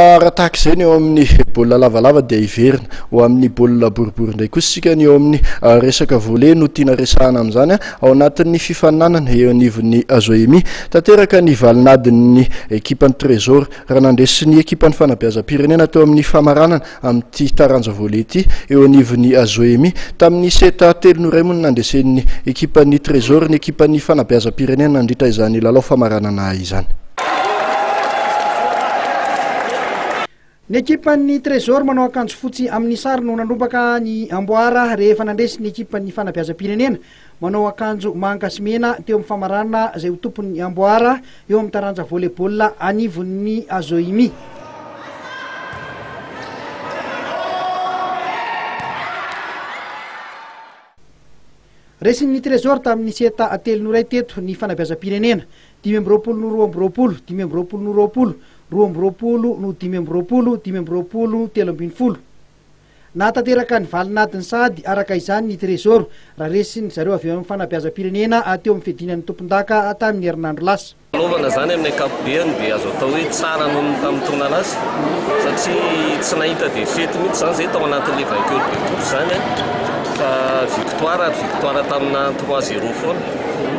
raha tahaka izay eo amin'ny baolina lavalava dia iverina ho amin'ny baolina boribory ndray kosa sika ny eo amin'ny resaka volley no tiana resahana amin'izany ao anatin'ny fifaninanana eo anivon'ny Azoemi tanteraka ny valinadin'ny ekipan'ny Trésor raha nandresy ny ekipan'ny fanabeazam-pirenena teo amin'ny famaranana amin'ity taranja volley ity eo anivon'ny Azoemi tamin'ny seta 3-0 moa nandresen'ny ekipan'ny Trésor ny ekipan'ny fanabeazam-pirenena nandritra izany lalao famaranana izany. Ny ekipan'ny Trésor manao akanjo fotsy amin'ny sary no nandrombaka ny Amboara rehefa nandresy ny ekipan'ny fanabeazam-pirenena manao akanjo manga sy mena teo amin'ny famarana izay ho tompon'ny Amboara eo amin'ny taranja volleyball anivon'ny Azoemi. Resin'ny Trésor tamin'ny seta 3-0 teto ny fanabeazam-pirenena 5-20 no 2-20 5-20 no 20 2-20 no 5-20 5-20 3-20. Natanteraka ny valinadiny sady araka izany ny Trésor raha resiny zareo avy amin'ny fanabeazam-pirenena teo amin'ny fidinan'ny tompon-daka tamin'ny herinandro lasa. Laovana zany amin'ny ankapobeny dia azo atao hoe tsara noho tamin'ny taona lasa satria tsy nahita defety mihitsy zany zay tao anatin'ilay vainqueur de tour zany fa victoire tamina 3-0 foana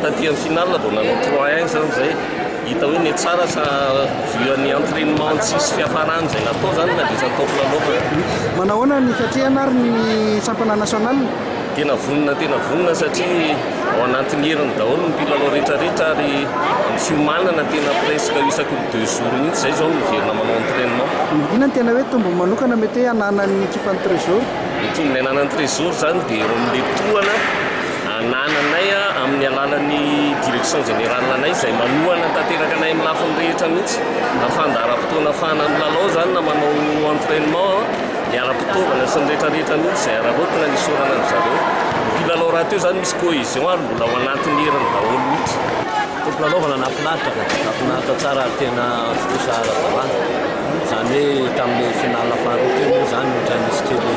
taty amin'ny finale vao nanao 3-1 zany zay hita hoe ny tsara sa vuan'ny entraînement tsisy fiafarany zay natao zany na dia atao lalao. Manahoana ny fiatrehana ary ny championnat national? Tena vonina satria ao anatin'ny herin'ny daholo ny mpilalao rehetrarehetra ary ny fiomanana tena presque isaky 2 jours mihitsy zay zao miverina manao entraînement. Inona tena hoe tombo manokana mety hoe ananan'ny ekipan'ny Trésor? Ny tombony ananan'ny Trésor zany dia eo amin'ilay tohana anananay amin'ny alalan'ny direction générale anay izay manohana tanteraka anay amin'ny lafiny rehetra mihitsy na fandaharam-potoana fahana amin'ny lalao zany na manao entraînement ny ara-pitaovana sy ny rehetrarehetra mihitsy izay ararotina ny isorana ny zareo. Mpilalao raha teo zany misy cohésion ary mbola ao anatin'ny herin'ny daholo mihitsy. Tompolalaovana nafinaritra tsara ary tena fitosara zavana zany hoe tamin'ny finale faharoa teo zany ohatran'ny misy kely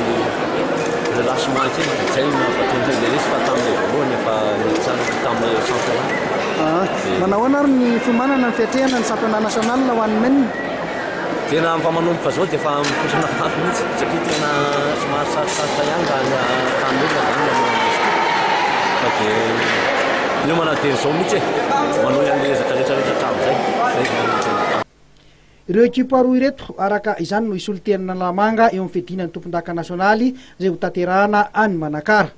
relâchement kely zay mampatonta le resy fa tamin'ilay voalohany efa tsara tamin'ny championnat. Manahoana ary ny fiomanana ny fiatrehana ny championnat national ho an'ny men? Tena mifamanomboka zao dia efa miposana mafy mihitsy satria tena somary sarosarotra ihany raha tamin'olona zany fa dia miomana dia zao mihitsy manohy an'ilay ezaka rehetrarehetra hatramin'izay. Ireo ekipa roa ireto araka izany no isolo tenina lamanga eo amin'ny fidinan'ny tompon-daka nasionaly izay ho tanterahana any Manakara.